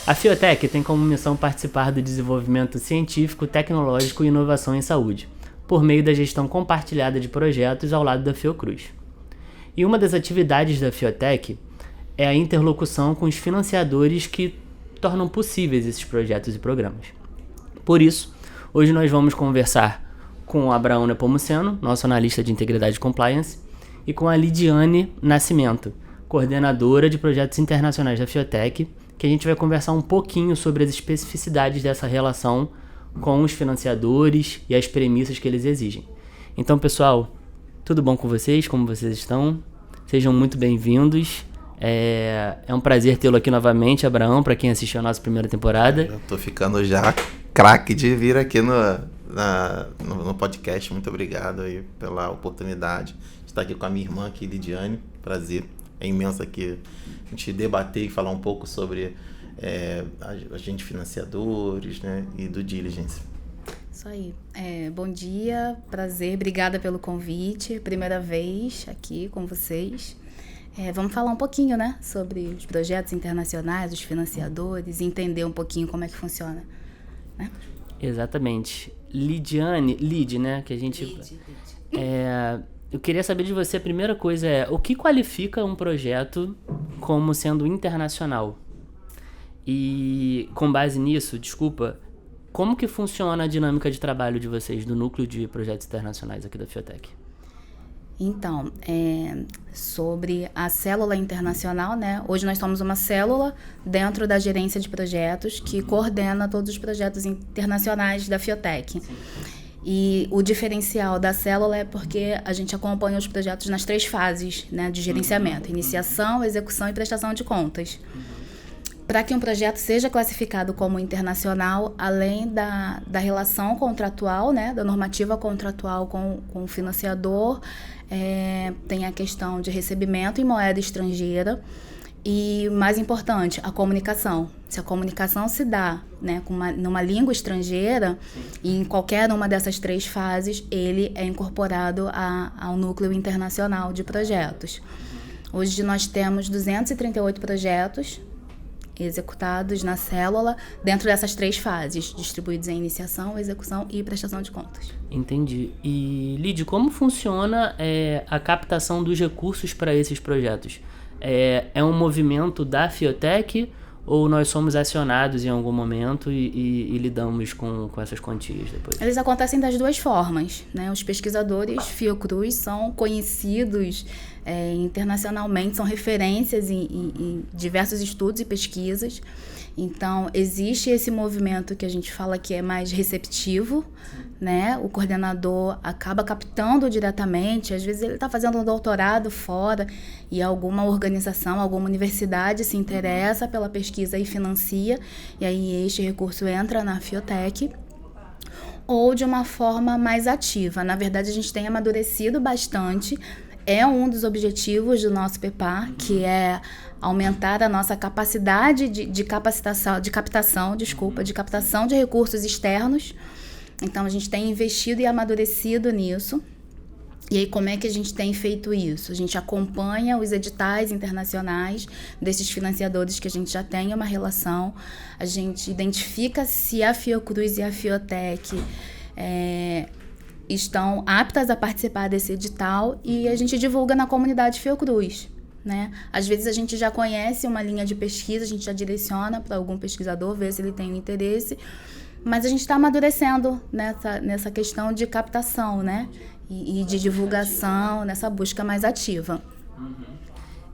A Fiotec tem como missão participar do desenvolvimento científico, tecnológico e inovação em saúde, por meio da gestão compartilhada de projetos ao lado da Fiocruz. E uma das atividades da Fiotec é a interlocução com os financiadores que tornam possíveis esses projetos e programas. Por isso, hoje nós vamos conversar com o Abraão Nepomuceno, nosso analista de integridade e compliance, e com a Lidiane Nascimento, coordenadora de projetos internacionais da Fiotec, que a gente vai conversar um pouquinho sobre as especificidades dessa relação com os financiadores e as premissas que eles exigem. Então, pessoal, tudo bom com vocês? Como vocês estão? Sejam muito bem-vindos. É um prazer tê-lo aqui novamente, Abraão, para quem assistiu a nossa primeira temporada. Eu tô ficando já craque de vir aqui no podcast. Muito obrigado aí pela oportunidade de estar aqui com a minha irmã aqui, Lidiane. Prazer. É imenso aqui a gente debater e falar um pouco sobre agentes financiadores, né, e do diligence. Isso aí. Bom dia, prazer, obrigada pelo convite. Primeira vez aqui com vocês. Vamos falar um pouquinho, né, sobre os projetos internacionais, os financiadores, entender um pouquinho como é que funciona, né? Exatamente. Lidiane, né, que a gente... Lid. Eu queria saber de você, a primeira coisa o que qualifica um projeto como sendo internacional? E com base nisso, como que funciona a dinâmica de trabalho de vocês, do núcleo de projetos internacionais aqui da Fiotec? Então, sobre a célula internacional, né? Hoje nós somos uma célula dentro da gerência de projetos que coordena todos os projetos internacionais da Fiotec. Sim. E o diferencial da célula é porque a gente acompanha os projetos nas 3 fases, né, de gerenciamento: iniciação, execução e prestação de contas. Para que um projeto seja classificado como internacional, além da relação contratual, né, da normativa contratual com o financiador, tem a questão de recebimento em moeda estrangeira. E, mais importante, a comunicação. Se a comunicação se dá, né, numa língua estrangeira, e em qualquer uma dessas 3 fases, ele é incorporado ao núcleo internacional de projetos. Hoje nós temos 238 projetos executados na célula dentro dessas 3 fases, distribuídos em iniciação, execução e prestação de contas. Entendi. E, Lid, como funciona a captação dos recursos para esses projetos? É um movimento da Fiotec ou nós somos acionados em algum momento e lidamos com essas quantias depois? Eles acontecem das 2 formas, né? Os pesquisadores Fiocruz são conhecidos internacionalmente, são referências em diversos estudos e pesquisas. Então, existe esse movimento que a gente fala que é mais receptivo, né? O coordenador acaba captando diretamente, às vezes ele está fazendo um doutorado fora e alguma organização, alguma universidade se interessa pela pesquisa e financia, e aí este recurso entra na Fiotec. Ou de uma forma mais ativa. Na verdade, a gente tem amadurecido bastante. É um dos objetivos do nosso PEPAR, que é aumentar a nossa capacidade de captação de recursos externos. Então, a gente tem investido e amadurecido nisso. E aí, como é que a gente tem feito isso? A gente acompanha os editais internacionais desses financiadores que a gente já tem uma relação. A gente identifica se a Fiocruz e a Fiotec estão aptas a participar desse edital e a gente divulga na comunidade Fiocruz, né? Às vezes a gente já conhece uma linha de pesquisa, a gente já direciona para algum pesquisador, ver se ele tem interesse, mas a gente está amadurecendo nessa questão de captação, né? E de divulgação, nessa busca mais ativa.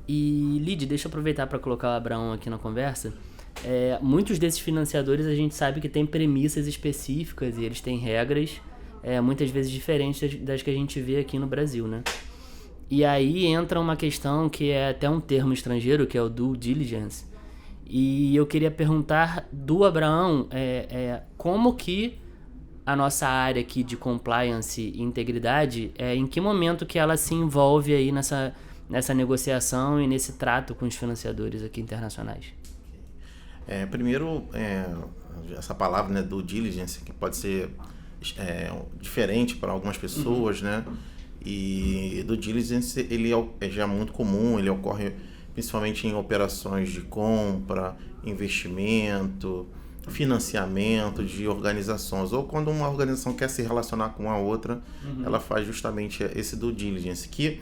E, Lid, deixa eu aproveitar para colocar o Abraão aqui na conversa. Muitos desses financiadores a gente sabe que tem premissas específicas e eles têm regras muitas vezes diferentes das que a gente vê aqui no Brasil, né? E aí entra uma questão que é até um termo estrangeiro, que é o due diligence. E eu queria perguntar do Abraão como que a nossa área aqui de compliance e integridade, em que momento que ela se envolve aí nessa negociação e nesse trato com os financiadores aqui internacionais? Primeiro, essa palavra, né, due diligence, que pode ser diferente para algumas pessoas, né? E due diligence ele é já muito comum, ele ocorre principalmente em operações de compra, investimento, financiamento de organizações, ou quando uma organização quer se relacionar com a outra, ela faz justamente esse due diligence, que,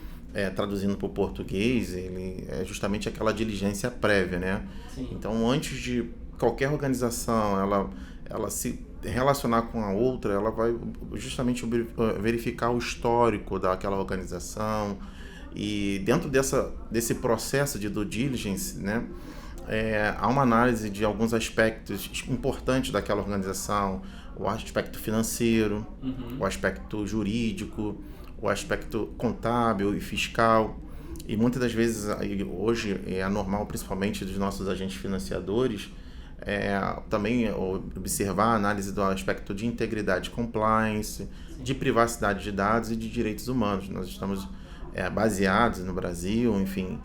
traduzindo para o português, ele é justamente aquela diligência prévia, né? Sim. Então, antes de qualquer organização ela se relacionar com a outra, ela vai justamente verificar o histórico daquela organização, e dentro desse processo de due diligence, né, há uma análise de alguns aspectos importantes daquela organização, o aspecto financeiro, o aspecto jurídico, o aspecto contábil e fiscal. E muitas das vezes, hoje é normal, principalmente dos nossos agentes financiadores, também observar a análise do aspecto de integridade e compliance, de privacidade de dados e de direitos humanos. Nós estamos baseados no Brasil, enfim,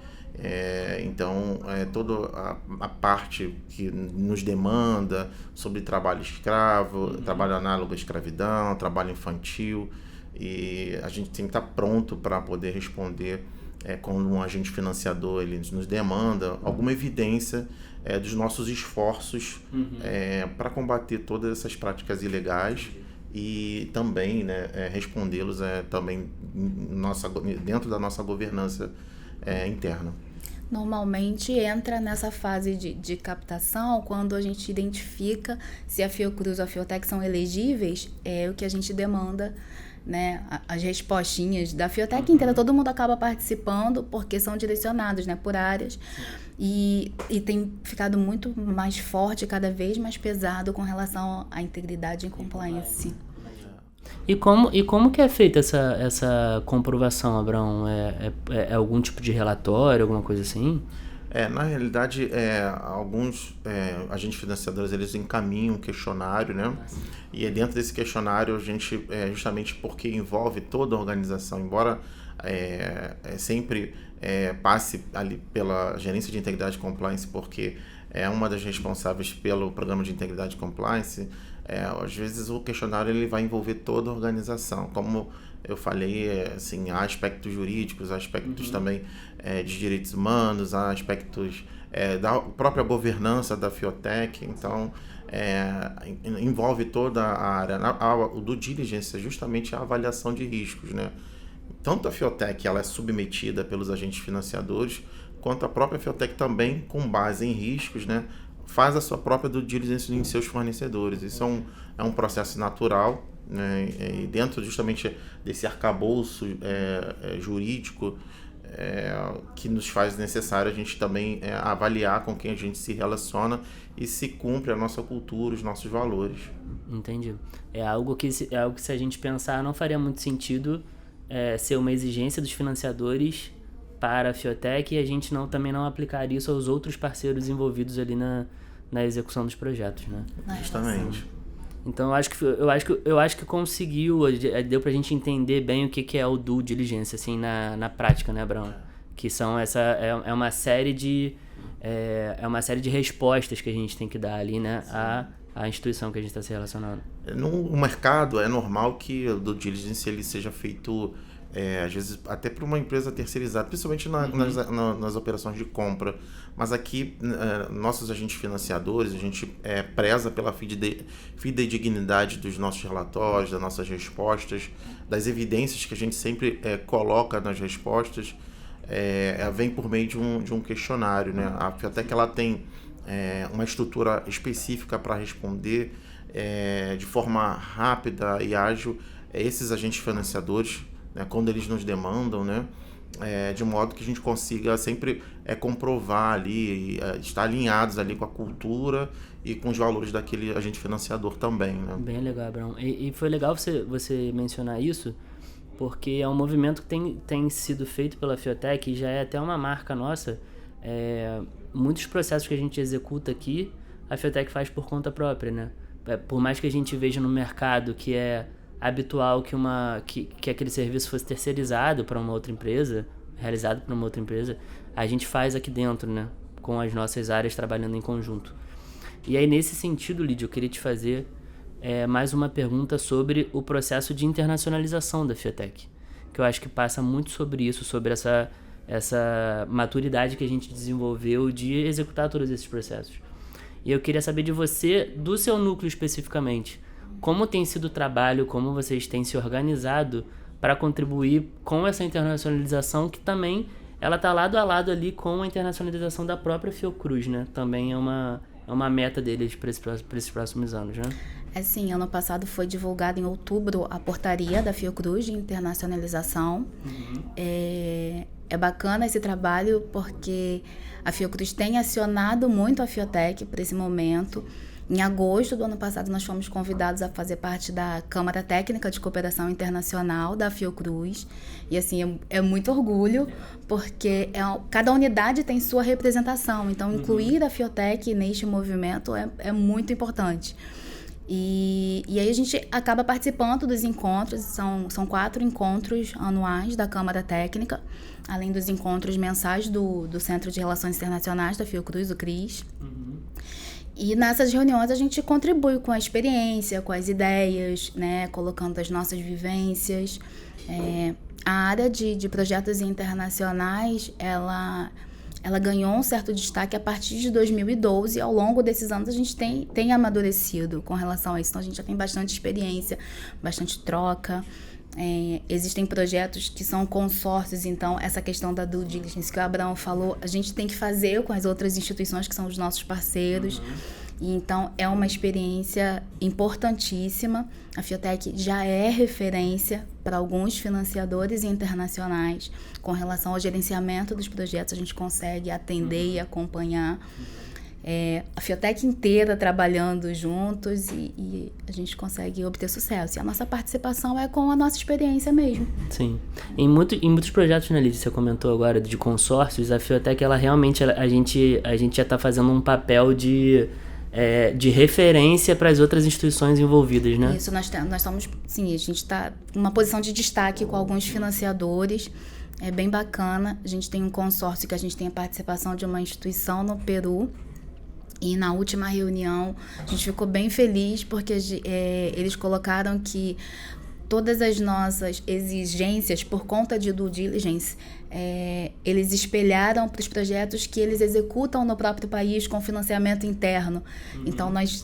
então toda a parte que nos demanda sobre trabalho escravo, trabalho análogo à escravidão, trabalho infantil, e a gente tem que estar pronto para poder responder quando um agente financiador ele nos demanda alguma evidência dos nossos esforços para combater todas essas práticas ilegais e também, né, respondê-los também dentro da nossa governança interna. Normalmente entra nessa fase de captação quando a gente identifica se a Fiocruz ou a Fiotec são elegíveis, é o que a gente demanda, né, as respostinhas da Fiotec inteira, todo mundo acaba participando porque são direcionados, né, por áreas, e tem ficado muito mais forte, cada vez mais pesado com relação à integridade e compliance. E como que é feita essa comprovação, Abrão? É algum tipo de relatório, alguma coisa assim? Na realidade, alguns agentes financiadores, eles encaminham um questionário, né? E dentro desse questionário, a gente, justamente porque envolve toda a organização, embora sempre passe ali pela gerência de integridade e compliance, porque é uma das responsáveis pelo programa de integridade e compliance, às vezes o questionário ele vai envolver toda a organização. Como eu falei, assim, há aspectos jurídicos, há aspectos também de direitos humanos, há aspectos da própria governança da Fiotec, então envolve toda a área. O due diligence é justamente a avaliação de riscos, né? Tanto a Fiotec ela é submetida pelos agentes financiadores, quanto a própria Fiotec também, com base em riscos, né, faz a sua própria due diligence em seus fornecedores. Isso é um processo natural, né, e dentro justamente desse arcabouço jurídico que nos faz necessário a gente também avaliar com quem a gente se relaciona e se cumpre a nossa cultura, os nossos valores. Entendi. É algo que se a gente pensar não faria muito sentido ser uma exigência dos financiadores para a Fiotec, e a gente também não aplicar isso aos outros parceiros envolvidos ali na execução dos projetos, né? Justamente. Então eu acho que conseguiu, deu pra gente entender bem o que é o due diligence, assim, na prática, né, Abrão? Que são uma série de respostas que a gente tem que dar ali, né, à instituição que a gente está se relacionando. No mercado é normal que o due diligence ele seja feito às vezes até por uma empresa terceirizada, principalmente nas operações de compra. Mas aqui, nossos agentes financiadores, a gente preza pela fidedignidade dos nossos relatórios, das nossas respostas, das evidências que a gente sempre coloca nas respostas, vem por meio de um questionário, né? A Fiotec ela tem uma estrutura específica para responder de forma rápida e ágil esses agentes financiadores, né, quando eles nos demandam, né, de modo que a gente consiga sempre comprovar ali, estar alinhados ali com a cultura e com os valores daquele agente financiador também, né? Bem legal, Abrão. E foi legal você mencionar isso, porque é um movimento que tem sido feito pela Fiotec e já é até uma marca nossa. Muitos processos que a gente executa aqui, a Fiotec faz por conta própria, né? Por mais que a gente veja no mercado que é habitual que aquele serviço fosse terceirizado para uma outra empresa, realizado por uma outra empresa, a gente faz aqui dentro, né, com as nossas áreas trabalhando em conjunto. E aí, nesse sentido, Lídia, eu queria te fazer mais uma pergunta sobre o processo de internacionalização da Fiotec, que eu acho que passa muito sobre isso, sobre essa maturidade que a gente desenvolveu de executar todos esses processos. E eu queria saber de você, do seu núcleo especificamente, como tem sido o trabalho, como vocês têm se organizado para contribuir com essa internacionalização que também ela está lado a lado ali com a internacionalização da própria Fiocruz, né? Também é uma meta deles para esses próximos anos, né? Sim, ano passado foi divulgada em outubro a portaria da Fiocruz de internacionalização. É bacana esse trabalho porque a Fiocruz tem acionado muito a Fiotec para esse momento. Em agosto do ano passado, nós fomos convidados a fazer parte da Câmara Técnica de Cooperação Internacional da Fiocruz. E, assim, é muito orgulho, porque cada unidade tem sua representação. Então, incluir a Fiotec neste movimento é muito importante. E aí a gente acaba participando dos encontros, são 4 encontros anuais da Câmara Técnica, além dos encontros mensais do Centro de Relações Internacionais da Fiocruz, o CRIS. E nessas reuniões a gente contribui com a experiência, com as ideias, né, colocando as nossas vivências. A área de projetos internacionais, ela ganhou um certo destaque a partir de 2012. Ao longo desses anos a gente tem amadurecido com relação a isso. Então a gente já tem bastante experiência, bastante troca. Existem projetos que são consórcios, então essa questão da due diligence que o Abraão falou, a gente tem que fazer com as outras instituições que são os nossos parceiros. E então é uma experiência importantíssima. A Fiotec já é referência para alguns financiadores internacionais com relação ao gerenciamento dos projetos. A gente consegue atender e acompanhar a Fiotec inteira trabalhando juntos e a gente consegue obter sucesso. E a nossa participação é com a nossa experiência mesmo. Sim. Em muitos projetos, né, Lídia, você comentou agora de consórcios, a Fiotec, ela realmente, a gente já está fazendo um papel de referência para as outras instituições envolvidas, né? Isso, nós estamos, sim, a gente está em uma posição de destaque com alguns financiadores. É bem bacana. A gente tem um consórcio que a gente tem a participação de uma instituição no Peru. E na última reunião, a gente ficou bem feliz porque eles colocaram que todas as nossas exigências por conta de due diligence, eles espelharam para os projetos que eles executam no próprio país com financiamento interno. Então, nós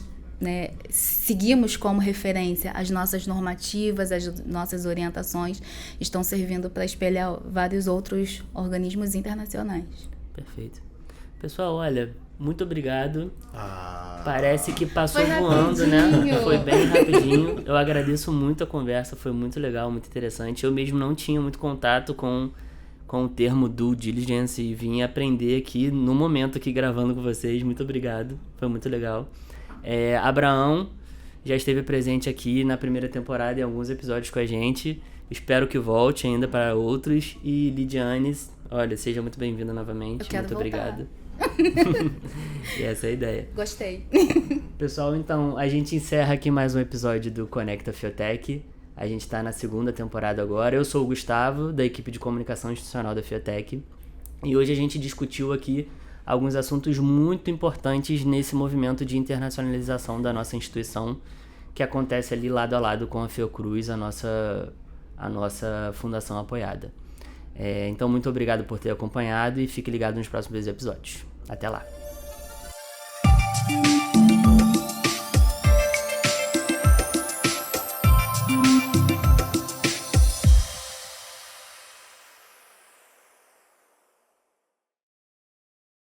seguimos como referência as nossas normativas, as nossas orientações estão servindo para espelhar vários outros organismos internacionais. Perfeito. Pessoal, olha, muito obrigado. Parece que passou voando, né? Foi bem rapidinho. Eu agradeço muito a conversa, foi muito legal, muito interessante. Eu mesmo não tinha muito contato com o termo due diligence e vim aprender aqui no momento aqui gravando com vocês. Muito obrigado, foi muito legal. Abraão já esteve presente aqui na primeira temporada em alguns episódios com a gente. Espero que volte ainda para outros. E Lidiane, olha, seja muito bem-vinda novamente. Eu quero muito voltar. Obrigado. E essa é a ideia. Gostei. Pessoal, então, a gente encerra aqui mais um episódio do Conecta Fiotec. A gente está na 2ª temporada agora. Eu sou o Gustavo, da equipe de comunicação institucional da Fiotec. E hoje a gente discutiu aqui alguns assuntos muito importantes nesse movimento de internacionalização da nossa instituição, que acontece ali lado a lado com a Fiocruz, a nossa fundação apoiada. Então, muito obrigado por ter acompanhado e fique ligado nos próximos episódios. Até lá!